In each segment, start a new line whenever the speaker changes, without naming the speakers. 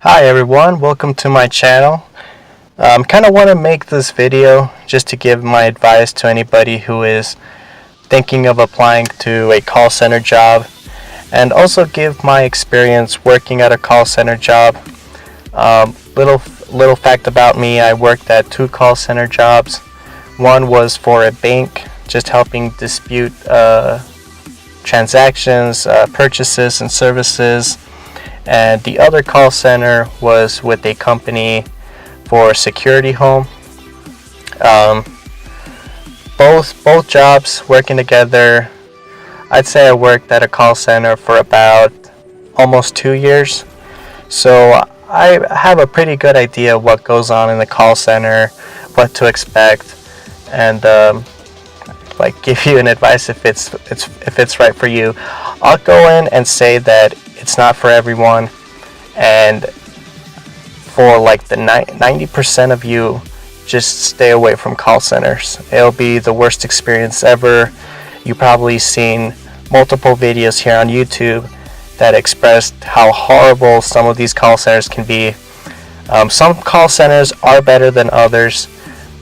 Hi everyone, welcome to my channel. Kind of want to make this video just to give my advice to anybody who is thinking of applying to a call center job, and also give my experience working at a call center job. Little fact about me: I worked at 2 call center jobs. One was for a bank, just helping dispute transactions, purchases and services. And the other call center was with a company for security home. Both jobs working together. I'd say I worked at a call center for about almost 2 years, so I have a pretty good idea what goes on in the call center, what to expect, and give you an advice if it's right for you. I'll go in and say that it's not for everyone, and for like the 90% of you, just stay away from call centers. It'll be the worst experience ever. You've probably seen multiple videos here on YouTube that expressed how horrible some of these call centers can be. Some call centers are better than others,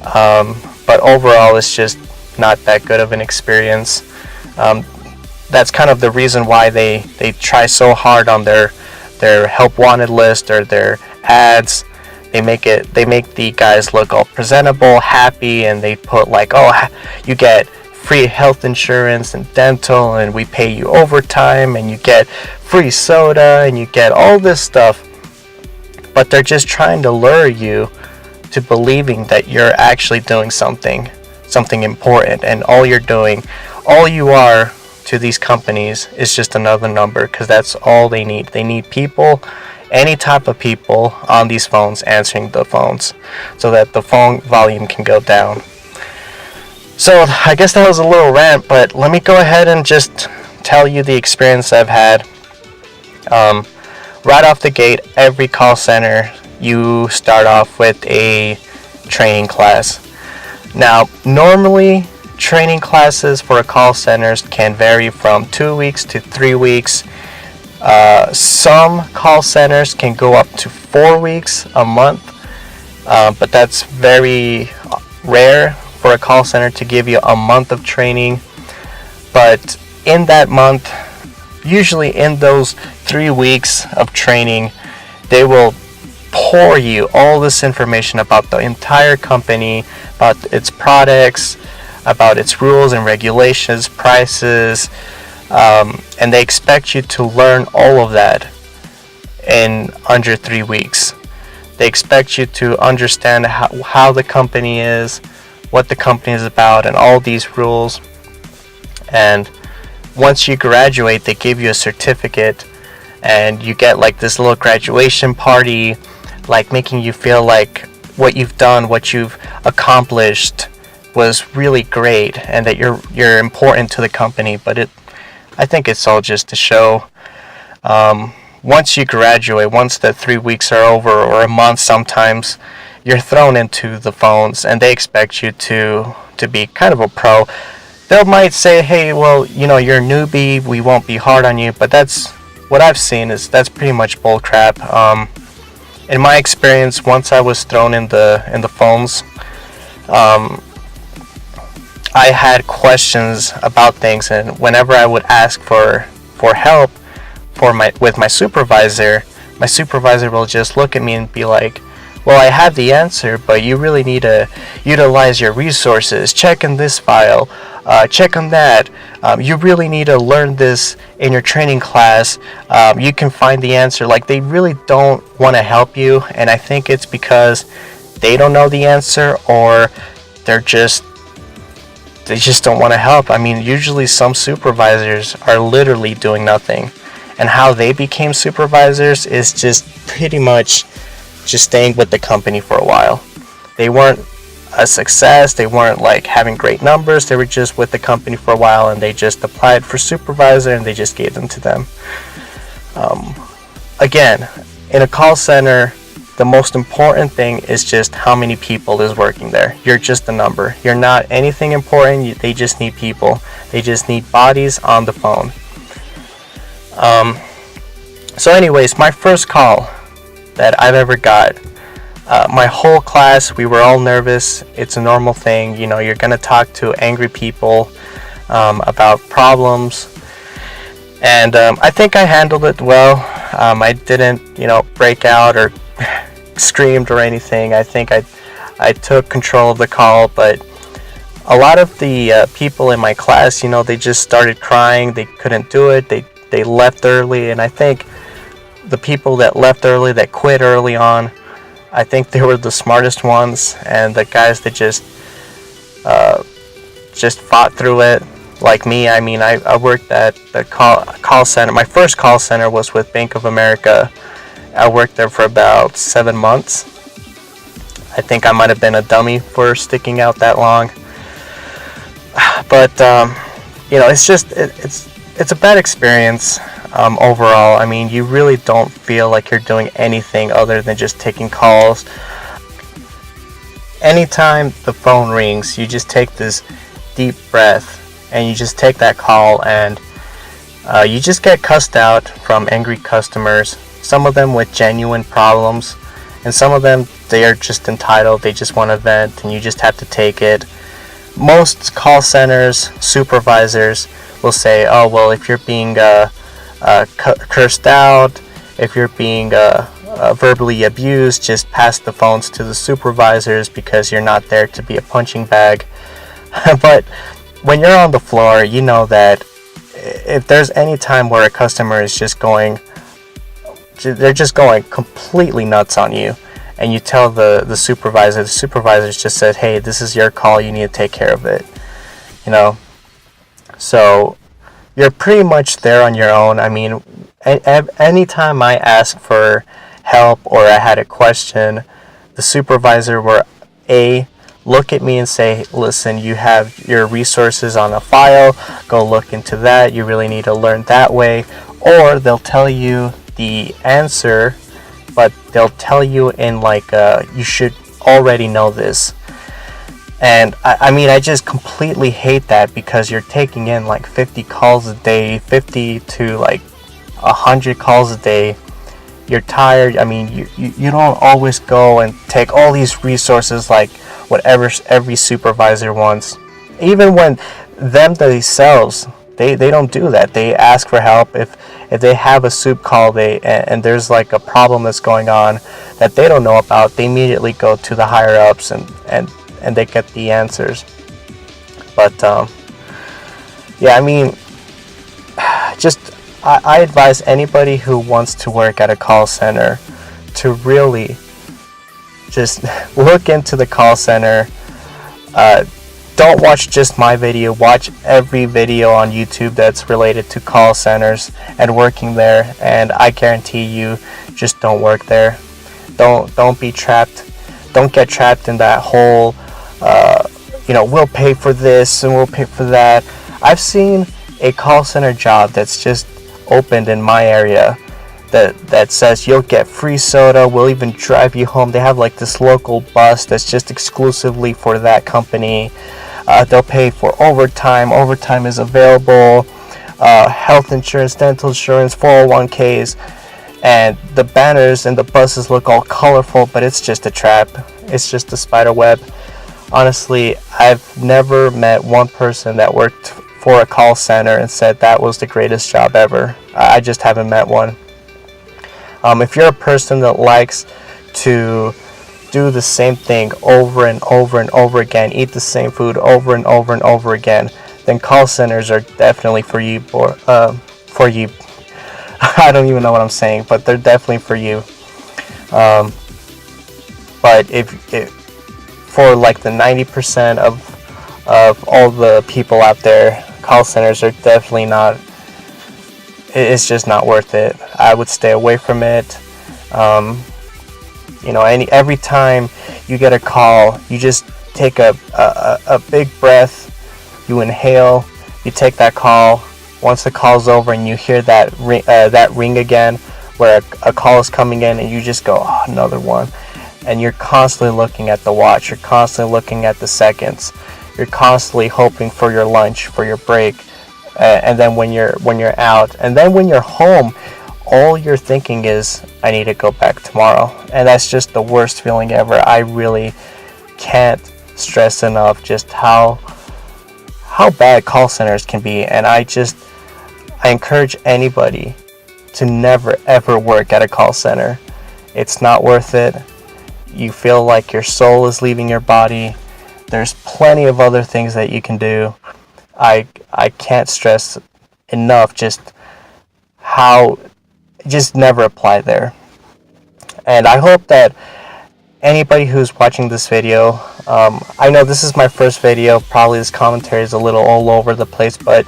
but overall it's just not that good of an experience. That's kind of the reason why they try so hard on their help wanted list or their ads. They make the guys look all presentable, happy, and they put like, oh, you get free health insurance and dental, and we pay you overtime, and you get free soda, and you get all this stuff. But they're just trying to lure you to believing that you're actually doing something important, and all you are to these companies is just another number, because that's all they need. They need people, any type of people on these phones answering the phones, so that the phone volume can go down. So I guess that was a little rant, but let me go ahead and just tell you the experience I've had. Right off the gate, every call center, you start off with a training class. Now, normally training classes for call centers can vary from 2 weeks to 3 weeks. Some call centers can go up to 4 weeks, a month, but that's very rare for a call center to give you a month of training. But in that month, usually in those 3 weeks of training, they will pour you all this information about the entire company, about its products, about its rules and regulations, prices, and they expect you to learn all of that in under 3 weeks. They expect you to understand how the company is, what the company is about, and all these rules. And once you graduate, they give you a certificate, and you get like this little graduation party, like making you feel like what you've done, what you've accomplished was really great, and that you're important to the company. But I think it's all just a show. Once you graduate, once the 3 weeks are over, or a month sometimes, you're thrown into the phones, and they expect you to be kind of a pro. They might say, hey, well, you're a newbie, we won't be hard on you, but that's what I've seen is that's pretty much bull crap. In my experience, once I was thrown in the phones, I had questions about things, and whenever I would ask for help with my supervisor will just look at me and be like, well, I have the answer, but you really need to utilize your resources. Check in this file, check on that. You really need to learn this in your training class. You can find the answer. Like, they really don't want to help you, and I think it's because they don't know the answer, or they just don't want to help. I mean, usually some supervisors are literally doing nothing, and how they became supervisors is just pretty much just staying with the company for a while. They weren't a success, they weren't like having great numbers, they were just with the company for a while, and they just applied for supervisor and they just gave them to them. Again, in a call center, the most important thing is just how many people is working there. You're just a number. You're not anything important. They just need people. They just need bodies on the phone. So anyways, my first call, that I've ever got. My whole class, we were all nervous. It's a normal thing. You know, you're going to talk to angry people about problems. And I think I handled it well. I didn't, break out or screamed or anything. I think I took control of the call, but a lot of the people in my class, they just started crying. They couldn't do it. They left early, and I think the people that left early, that quit early on, I think they were the smartest ones, and the guys that just fought through it, like me. I mean, I worked at the call center. My first call center was with Bank of America. I worked there for about 7 months. I think I might have been a dummy for sticking out that long. But it's a bad experience overall. I mean, you really don't feel like you're doing anything other than just taking calls. Anytime the phone rings, you just take this deep breath and you just take that call, and you just get cussed out from angry customers. Some of them with genuine problems, and some of them, they are just entitled. They just want to vent, and you just have to take it. Most call centers, supervisors will say, oh, well, if you're being cursed out, if you're being verbally abused, just pass the phones to the supervisors because you're not there to be a punching bag. But when you're on the floor, you know that if there's any time where a customer is they're just going completely nuts on you, and you tell the supervisor just said, hey, this is your call, you need to take care of it. So you're pretty much there on your own. I mean, anytime I asked for help or I had a question, the supervisor will look at me and say, listen, you have your resources on a file, go look into that, you really need to learn that way. Or they'll tell you the answer, but they'll tell you in you should already know this. And I just completely hate that, because you're taking in 50 calls a day, 50 to 100 calls a day. You're tired. I mean, you don't always go and take all these resources whatever every supervisor wants. Even when themselves, they don't do that. They ask for help. If they have a soup call, and there's a problem that's going on that they don't know about, they immediately go to the higher ups and they get the answers. But I mean, I advise anybody who wants to work at a call center to really just look into the call center. Don't watch just my video. Watch every video on YouTube that's related to call centers and working there. And I guarantee you, just don't work there. Don't be trapped. Don't get trapped in that whole, we'll pay for this and we'll pay for that. I've seen a call center job that's just opened in my area that says you'll get free soda, we'll even drive you home. They have this local bus that's just exclusively for that company. They'll pay for overtime. Overtime is available. Health insurance, dental insurance, 401ks, and the banners and the buses look all colorful, but it's just a trap. It's just a spider web. Honestly, I've never met one person that worked for a call center and said that was the greatest job ever. I just haven't met one. If you're a person that likes to do the same thing over and over and over again, eat the same food over and over and over again, then call centers are definitely for you. For you. I don't even know what I'm saying, but they're definitely for you. But if for the 90% of all the people out there, call centers are definitely not. It's just not worth it. I would stay away from it. Every time you get a call, you just take a big breath, you inhale, you take that call. Once the call's over and you hear that ring again, where a call is coming in, and you just go, oh, another one. And you're constantly looking at the watch, you're constantly looking at the seconds, you're constantly hoping for your lunch, for your break. And then when you're out, and then when you're home, all you're thinking is, I need to go back tomorrow. And that's just the worst feeling ever. I really can't stress enough just how bad call centers can be. And I encourage anybody to never ever work at a call center. It's not worth it. You feel like your soul is leaving your body. There's plenty of other things that you can do. I can't stress enough just how, just never apply there. And I hope that anybody who's watching this video, I know this is my first video, probably this commentary is a little all over the place, but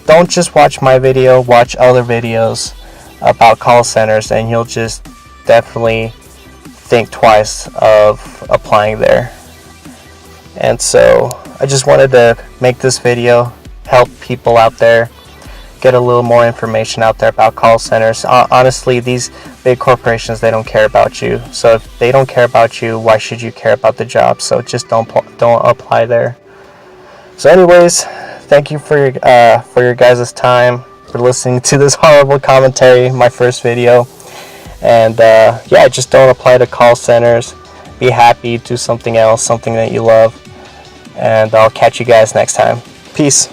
don't just watch my video, watch other videos about call centers, and you'll just definitely think twice of applying there. And so I just wanted to make this video, help people out there, get a little more information out there about call centers. Honestly, these big corporations, they don't care about you. So if they don't care about you, why should you care about the job? So just don't apply there. So anyways, thank you for your guys' time, for listening to this horrible commentary, my first video. And yeah, just don't apply to call centers. Be happy, do something else, something that you love. And I'll catch you guys next time. Peace.